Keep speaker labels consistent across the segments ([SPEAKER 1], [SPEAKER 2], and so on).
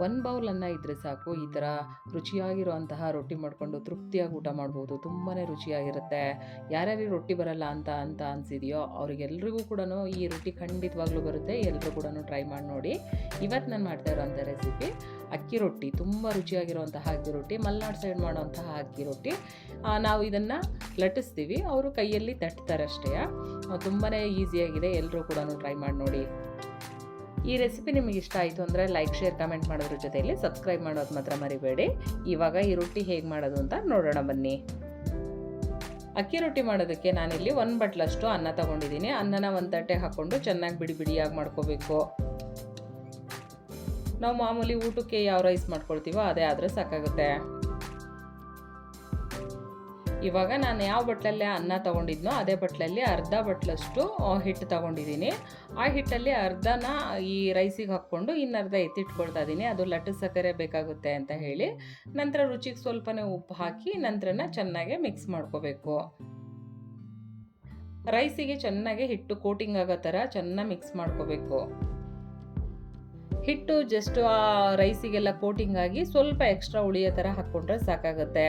[SPEAKER 1] 1 bowl ಅನ್ನ ಇದ್ದರೆ ಸಾಕು, ಈ ಥರ ರುಚಿಯಾಗಿರುವಂತಹ ರೊಟ್ಟಿ ಮಾಡಿಕೊಂಡು ತೃಪ್ತಿಯಾಗಿ ಊಟ ಮಾಡ್ಬೋದು. ತುಂಬಾ ರುಚಿಯಾಗಿರುತ್ತೆ. ಯಾರ್ಯಾರಿಗೆ ರೊಟ್ಟಿ ಬರಲ್ಲ ಅಂತ ಅನಿಸಿದೆಯೋ ಅವರಿಗೆಲ್ರಿಗೂ ಕೂಡ ಈ ರೊಟ್ಟಿ ಖಂಡಿತವಾಗ್ಲೂ ಬರುತ್ತೆ. ಎಲ್ಲರೂ ಕೂಡ ಟ್ರೈ ಮಾಡಿ ನೋಡಿ. ಇವತ್ತು ನಾನು ಮಾಡ್ತಾ ಇರೋಂಥ ರೆಸಿಪಿ ಅಕ್ಕಿ ರೊಟ್ಟಿ. ತುಂಬ ರುಚಿಯಾಗಿರುವಂತಹ ಅಕ್ಕಿ ರೊಟ್ಟಿ, ಮಲೆನಾಡು ಸೈಡ್ ಮಾಡುವಂತಹ ಅಕ್ಕಿ ರೊಟ್ಟಿ. ನಾವು ಇದನ್ನು ಲಟ್ಟಿಸ್ತೀವಿ, ಅವರು ಕೈಯಲ್ಲಿ ತಟ್ತಾರೆ ಅಷ್ಟೇ. ತುಂಬಾ ಈಸಿಯಾಗಿದೆ, ಎಲ್ಲರೂ ಕೂಡ ಟ್ರೈ ಮಾಡಿ ನೋಡಿ. ಈ ರೆಸಿಪಿ ನಿಮಗೆ ಇಷ್ಟ ಆಯಿತು ಅಂದರೆ ಲೈಕ್, ಶೇರ್, ಕಮೆಂಟ್ ಮಾಡೋದ್ರ ಜೊತೆಯಲ್ಲಿ ಸಬ್ಸ್ಕ್ರೈಬ್ ಮಾಡೋದು ಮಾತ್ರ ಮರಿಬೇಡಿ. ಇವಾಗ ಈ ರೊಟ್ಟಿ ಹೇಗೆ ಮಾಡೋದು ಅಂತ ನೋಡೋಣ ಬನ್ನಿ. ಅಕ್ಕಿ ರೊಟ್ಟಿ ಮಾಡೋದಕ್ಕೆ ನಾನಿಲ್ಲಿ 1 ಬಟ್ಲಷ್ಟು ಅನ್ನ ತಗೊಂಡಿದ್ದೀನಿ. ಅನ್ನನ ಒಂದು ತಟ್ಟೆಗೆ ಹಾಕ್ಕೊಂಡು ಚೆನ್ನಾಗಿ ಬಿಡಿ ಬಿಡಿಯಾಗಿ ಮಾಡ್ಕೋಬೇಕು. ನಾವು ಮಾಮೂಲಿ ಊಟಕ್ಕೆ ಯಾವ ರೈಸ್ ಮಾಡ್ಕೊಳ್ತೀವೋ ಅದೇ ಆದರೆ ಸಾಕಾಗುತ್ತೆ. ಇವಾಗ ನಾನು ಯಾವ ಬಟ್ಲಲ್ಲಿ ಅನ್ನ ತೊಗೊಂಡಿದ್ನೋ ಅದೇ ಬಟ್ಲಲ್ಲಿ ಅರ್ಧ ಬಟ್ಲಷ್ಟು ಹಿಟ್ಟು ತೊಗೊಂಡಿದ್ದೀನಿ. ಆ ಹಿಟ್ಟಲ್ಲಿ ಅರ್ಧನ ಈ ರೈಸಿಗೆ ಹಾಕ್ಕೊಂಡು ಇನ್ನರ್ಧ ಎತ್ತಿಟ್ಕೊಳ್ತಾ ಇದ್ದೀನಿ. ಅದು ಲಟ್ಟಿಸಕ್ಕರೆ ಬೇಕಾಗುತ್ತೆ ಅಂತ ಹೇಳಿ. ನಂತರ ರುಚಿಗೆ ಸ್ವಲ್ಪನೇ ಉಪ್ಪು ಹಾಕಿ ನಂತರನ ಚೆನ್ನಾಗಿ ಮಿಕ್ಸ್ ಮಾಡ್ಕೋಬೇಕು. ರೈಸಿಗೆ ಚೆನ್ನಾಗಿ ಹಿಟ್ಟು ಕೋಟಿಂಗ್ ಆಗೋ ಥರ ಚೆನ್ನಾಗಿ ಮಿಕ್ಸ್ ಮಾಡ್ಕೋಬೇಕು. ಹಿಟ್ಟು ಜಸ್ಟ್ ಆ ರೈಸಿಗೆಲ್ಲ ಕೋಟಿಂಗ್ ಆಗಿ ಸ್ವಲ್ಪ ಎಕ್ಸ್ಟ್ರಾ ಉಳಿಯೋ ಥರ ಹಾಕ್ಕೊಂಡ್ರೆ ಸಾಕಾಗುತ್ತೆ.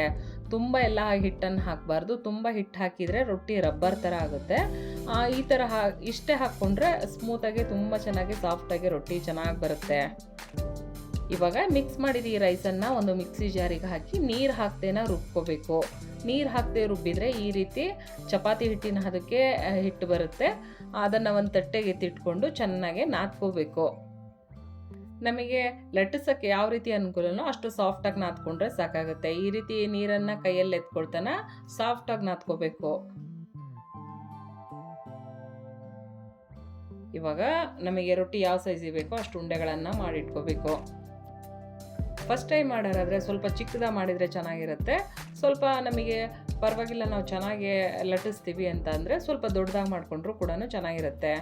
[SPEAKER 1] ತುಂಬ ಎಲ್ಲ ಹಿಟ್ಟನ್ನು ಹಾಕಬಾರ್ದು. ತುಂಬ ಹಿಟ್ಟು ಹಾಕಿದರೆ ರೊಟ್ಟಿ ರಬ್ಬರ್ ಥರ ಆಗುತ್ತೆ. ಈ ಥರ ಇಷ್ಟೇ ಹಾಕ್ಕೊಂಡ್ರೆ ಸ್ಮೂತಾಗಿ ತುಂಬ ಚೆನ್ನಾಗಿ ಸಾಫ್ಟಾಗಿ ರೊಟ್ಟಿ ಚೆನ್ನಾಗಿ ಬರುತ್ತೆ. ಇವಾಗ ಮಿಕ್ಸ್ ಮಾಡಿದ ಈ ರೈಸನ್ನು ಒಂದು ಮಿಕ್ಸಿ ಜಾರಿಗೆ ಹಾಕಿ ನೀರು ಹಾಕ್ದೇನ ರುಬ್ಕೋಬೇಕು. ನೀರು ಹಾಕದೆ ರುಬ್ಬಿದರೆ ಈ ರೀತಿ ಚಪಾತಿ ಹಿಟ್ಟಿನ ಅದಕ್ಕೆ ಹಿಟ್ಟು ಬರುತ್ತೆ. ಅದನ್ನು ಒಂದು ತಟ್ಟೆಗೆ ಎತ್ತಿಟ್ಕೊಂಡು ಚೆನ್ನಾಗಿ ನಾದ್ಕೋಬೇಕು. ನಮಗೆ ಲಟ್ಟಿಸೋಕ್ಕೆ ಯಾವ ರೀತಿ ಅನುಕೂಲನೋ ಅಷ್ಟು ಸಾಫ್ಟಾಗಿ ನಾದ್ಕೊಂಡ್ರೆ ಸಾಕಾಗುತ್ತೆ. ಈ ರೀತಿ ನೀರನ್ನು ಕೈಯಲ್ಲಿ ಎತ್ಕೊಳ್ತಾನೆ ಸಾಫ್ಟಾಗಿ ನಾದ್ಕೋಬೇಕು. ಇವಾಗ ನಮಗೆ ರೊಟ್ಟಿ ಯಾವ ಸೈಜಿಗೆ ಬೇಕೋ ಅಷ್ಟು ಉಂಡೆಗಳನ್ನು ಮಾಡಿಟ್ಕೋಬೇಕು. ಫಸ್ಟ್ ಟೈಮ್ ಮಾಡೋರಾದರೆ ಸ್ವಲ್ಪ ಚಿಕ್ಕದಾಗಿ ಮಾಡಿದರೆ ಚೆನ್ನಾಗಿರುತ್ತೆ. ಸ್ವಲ್ಪ ನಮಗೆ ಪರವಾಗಿಲ್ಲ, ನಾವು ಚೆನ್ನಾಗಿ ಲಟ್ಟಿಸ್ತೀವಿ ಅಂತ ಅಂದರೆ ಸ್ವಲ್ಪ ದೊಡ್ಡದಾಗಿ ಮಾಡಿಕೊಂಡ್ರೂ ಕೂಡ ಚೆನ್ನಾಗಿರುತ್ತೆ.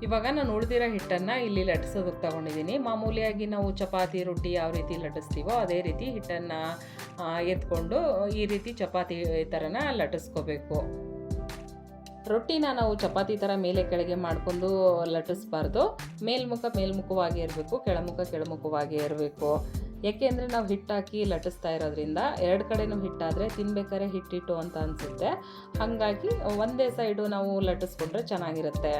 [SPEAKER 1] ಇವಾಗ ನಾನು ಉಳಿದಿರೋ ಹಿಟ್ಟನ್ನು ಇಲ್ಲಿ ಲಟ್ಟಿಸೋದಕ್ಕೆ ತಗೊಂಡಿದ್ದೀನಿ. ಮಾಮೂಲಿಯಾಗಿ ನಾವು ಚಪಾತಿ ರೊಟ್ಟಿ ಯಾವ ರೀತಿ ಲಟ್ಟಿಸ್ತೀವೋ ಅದೇ ರೀತಿ ಹಿಟ್ಟನ್ನು ಎತ್ಕೊಂಡು ಈ ರೀತಿ ಚಪಾತಿ ಥರನ ಲಟ್ಟಿಸ್ಕೋಬೇಕು. ರೊಟ್ಟಿನ ನಾವು ಚಪಾತಿ ಥರ ಮೇಲೆ ಕೆಳಗೆ ಮಾಡಿಕೊಂಡು ಲಟ್ಟಿಸ್ಬಾರ್ದು. ಮೇಲ್ಮುಖವಾಗಿ ಇರಬೇಕು, ಕೆಳಮುಖವಾಗಿ ಇರಬೇಕು. ಯಾಕೆಂದರೆ ನಾವು ಹಿಟ್ಟಾಕಿ ಲಟ್ಟಿಸ್ತಾ ಇರೋದ್ರಿಂದ 2 ಕಡೆನೂ ಹಿಟ್ಟಾದರೆ ತಿನ್ಬೇಕಾದ್ರೆ ಹಿಟ್ಟಿಟ್ಟು ಅಂತ ಅನಿಸುತ್ತೆ. ಹಾಗಾಗಿ ಒಂದೇ ಸೈಡು ನಾವು ಲಟ್ಟಿಸ್ಕೊಂಡ್ರೆ ಚೆನ್ನಾಗಿರುತ್ತೆ.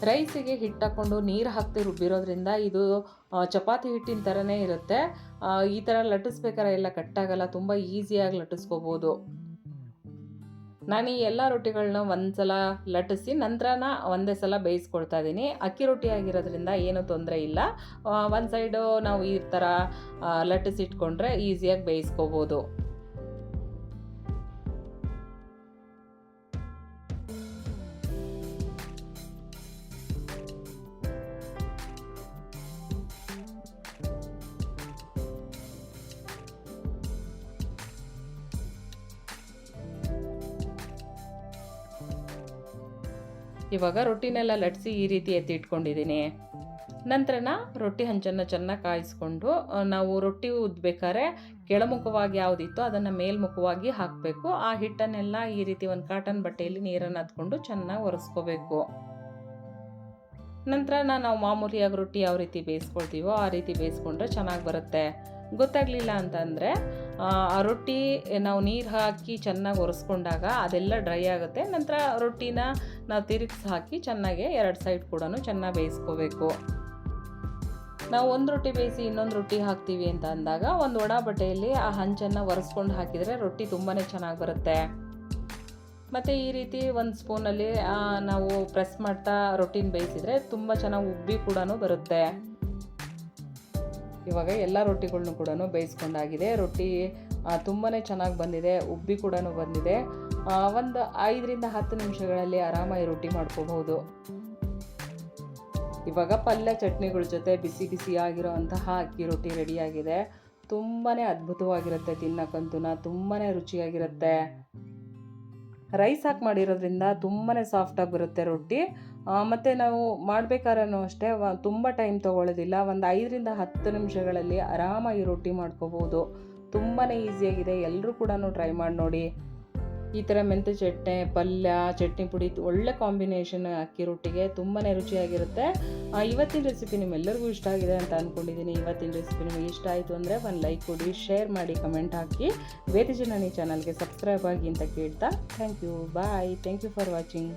[SPEAKER 1] ರೈಸಿಗೆ ಹಿಟ್ಟು ಹಾಕ್ಕೊಂಡು ನೀರು ಹಾಕ್ತಿ ರುಬ್ಬಿರೋದ್ರಿಂದ ಇದು ಚಪಾತಿ ಹಿಟ್ಟಿನ ಥರನೇ ಇರುತ್ತೆ. ಈ ಥರ ಲಟ್ಟಿಸ್ಬೇಕಾದ್ರೆ ಎಲ್ಲ ಕಟ್ಟಾಗಲ್ಲ, ತುಂಬ ಈಸಿಯಾಗಿ ಲಟ್ಟಿಸ್ಕೋಬೋದು. ನಾನು ಈ ಎಲ್ಲ ರೊಟ್ಟಿಗಳನ್ನ ಒಂದು ಸಲ ಲಟ್ಟಿಸಿ ನಂತರನ ಒಂದೇ ಸಲ ಬೇಯಿಸ್ಕೊಳ್ತಾ ಇದ್ದೀನಿ. ಅಕ್ಕಿ ರೊಟ್ಟಿ ಆಗಿರೋದ್ರಿಂದ ಏನೂ ತೊಂದರೆ ಇಲ್ಲ. ಒಂದು ಸೈಡು ನಾವು ಈ ಥರ ಲಟ್ಟಿಸಿಟ್ಕೊಂಡ್ರೆ ಈಸಿಯಾಗಿ ಬೇಯಿಸ್ಕೋಬೋದು. ಇವಾಗ ರೊಟ್ಟಿನೆಲ್ಲ ಲಟ್ಟಿಸಿ ಈ ರೀತಿ ಎತ್ತಿಟ್ಕೊಂಡಿದ್ದೀನಿ. ನಂತರನ ರೊಟ್ಟಿ ಹಂಚನ್ನು ಚೆನ್ನಾಗಿ ಕಾಯಿಸ್ಕೊಂಡು ನಾವು ರೊಟ್ಟಿ ಉದ್ಬೇಕಾದ್ರೆ ಕೆಳಮುಖವಾಗಿ ಯಾವುದಿತ್ತೋ ಅದನ್ನು ಮೇಲ್ಮುಖವಾಗಿ ಹಾಕಬೇಕು. ಆ ಹಿಟ್ಟನ್ನೆಲ್ಲ ಈ ರೀತಿ ಒಂದು ಕಾಟನ್ ಬಟ್ಟೆಯಲ್ಲಿ ನೀರನ್ನು ಹತ್ಕೊಂಡು ಚೆನ್ನಾಗಿ ಒರೆಸ್ಕೋಬೇಕು. ನಂತರ ನಾವು ಮಾಮೂಲಿಯಾಗಿ ರೊಟ್ಟಿ ಯಾವ ರೀತಿ ಬೇಯಿಸ್ಕೊಳ್ತೀವೋ ಆ ರೀತಿ ಬೇಯಿಸ್ಕೊಂಡ್ರೆ ಚೆನ್ನಾಗಿ ಬರುತ್ತೆ. ಗೊತ್ತಾಗಲಿಲ್ಲ ಅಂತಂದರೆ ಆ ರೊಟ್ಟಿ ನಾವು ನೀರು ಹಾಕಿ ಚೆನ್ನಾಗಿ ಒರೆಸ್ಕೊಂಡಾಗ ಅದೆಲ್ಲ ಡ್ರೈ ಆಗುತ್ತೆ. ನಂತರ ರೊಟ್ಟಿನ ನಾವು ತಿರುಗಿಸಿ ಹಾಕಿ ಚೆನ್ನಾಗಿ 2 ಸೈಡ್ ಕೂಡ ಚೆನ್ನಾಗಿ ಬೇಯಿಸ್ಕೋಬೇಕು. ನಾವು ಒಂದು ರೊಟ್ಟಿ ಬೇಯಿಸಿ ಇನ್ನೊಂದು ರೊಟ್ಟಿ ಹಾಕ್ತೀವಿ ಅಂತ ಅಂದಾಗ ಒಂದು ಒಣ ಬಟ್ಟೆಯಲ್ಲಿ ಆ ಹಂಚನ್ನು ಒರೆಸ್ಕೊಂಡು ಹಾಕಿದರೆ ರೊಟ್ಟಿ ತುಂಬಾ ಚೆನ್ನಾಗಿ ಬರುತ್ತೆ. ಮತ್ತು ಈ ರೀತಿ ಒಂದು ಸ್ಪೂನಲ್ಲಿ ನಾವು ಪ್ರೆಸ್ ಮಾಡ್ತಾ ರೊಟ್ಟಿನ ಬೇಯಿಸಿದರೆ ತುಂಬ ಚೆನ್ನಾಗಿ ಉಬ್ಬಿ ಕೂಡ ಬರುತ್ತೆ. ಇವಾಗ ಎಲ್ಲ ರೊಟ್ಟಿಗಳ್ನೂ ಕೂಡ ಬೇಯಿಸ್ಕೊಂಡಾಗಿದೆ. ರೊಟ್ಟಿ ತುಂಬಾ ಚೆನ್ನಾಗಿ ಬಂದಿದೆ, ಉಬ್ಬಿ ಕೂಡ ಬಂದಿದೆ. ಒಂದು 5ರಿಂದ 10 ನಿಮಿಷಗಳಲ್ಲಿ ಆರಾಮಾಗಿ ರೊಟ್ಟಿ ಮಾಡ್ಕೋಬಹುದು. ಇವಾಗ ಪಲ್ಯ ಚಟ್ನಿಗಳ ಜೊತೆ ಬಿಸಿ ಬಿಸಿಯಾಗಿರೋ ಅಂತಹ ಅಕ್ಕಿ ರೊಟ್ಟಿ ರೆಡಿಯಾಗಿದೆ. ತುಂಬಾ ಅದ್ಭುತವಾಗಿರುತ್ತೆ, ತಿನ್ನಕ್ಕಂತೂ ತುಂಬಾ ರುಚಿಯಾಗಿರುತ್ತೆ. ರೈಸ್ ಹಾಕಿ ಮಾಡಿರೋದ್ರಿಂದ ತುಂಬಾ ಸಾಫ್ಟಾಗಿ ಬರುತ್ತೆ ರೊಟ್ಟಿ. ಮತ್ತು ನಾವು ಮಾಡಬೇಕಾದ್ರೂ ಅಷ್ಟೇ ತುಂಬ ಟೈಮ್ ತೊಗೊಳ್ಳೋದಿಲ್ಲ. ಒಂದು 5ರಿಂದ 10 ನಿಮಿಷಗಳಲ್ಲಿ ಆರಾಮಾಗಿ ರೊಟ್ಟಿ ಮಾಡ್ಕೋಬೋದು. ತುಂಬಾ ಈಸಿಯಾಗಿದೆ. ಎಲ್ಲರೂ ಕೂಡ ಟ್ರೈ ಮಾಡಿ ನೋಡಿ. ಈ ಥರ ಮೆಂತ್ಯ ಚಟ್ನಿ, ಪಲ್ಯ, ಚಟ್ನಿ ಪುಡಿ ಒಳ್ಳೆ ಕಾಂಬಿನೇಷನ್ ಅಕ್ಕಿ ರೊಟ್ಟಿಗೆ ತುಂಬಾ ರುಚಿಯಾಗಿರುತ್ತೆ. ಇವತ್ತಿನ ರೆಸಿಪಿ ನಿಮ್ಮೆಲ್ಲರಿಗೂ ಇಷ್ಟ ಆಗಿದೆ ಅಂತ ಅಂದ್ಕೊಂಡಿದ್ದೀನಿ. ಇವತ್ತಿನ ರೆಸಿಪಿ ನಿಮಗೆ ಇಷ್ಟ ಆಯಿತು ಅಂದರೆ ಒಂದು ಲೈಕ್ ಕೊಡಿ, ಶೇರ್ ಮಾಡಿ, ಕಮೆಂಟ್ ಹಾಕಿ, ವೇದ ಜನನಿ ಚಾನಲ್ಗೆ ಸಬ್ಸ್ಕ್ರೈಬ್ ಆಗಿ ಅಂತ ಕೇಳ್ತಾ thank you. Bye. Thank you for watching.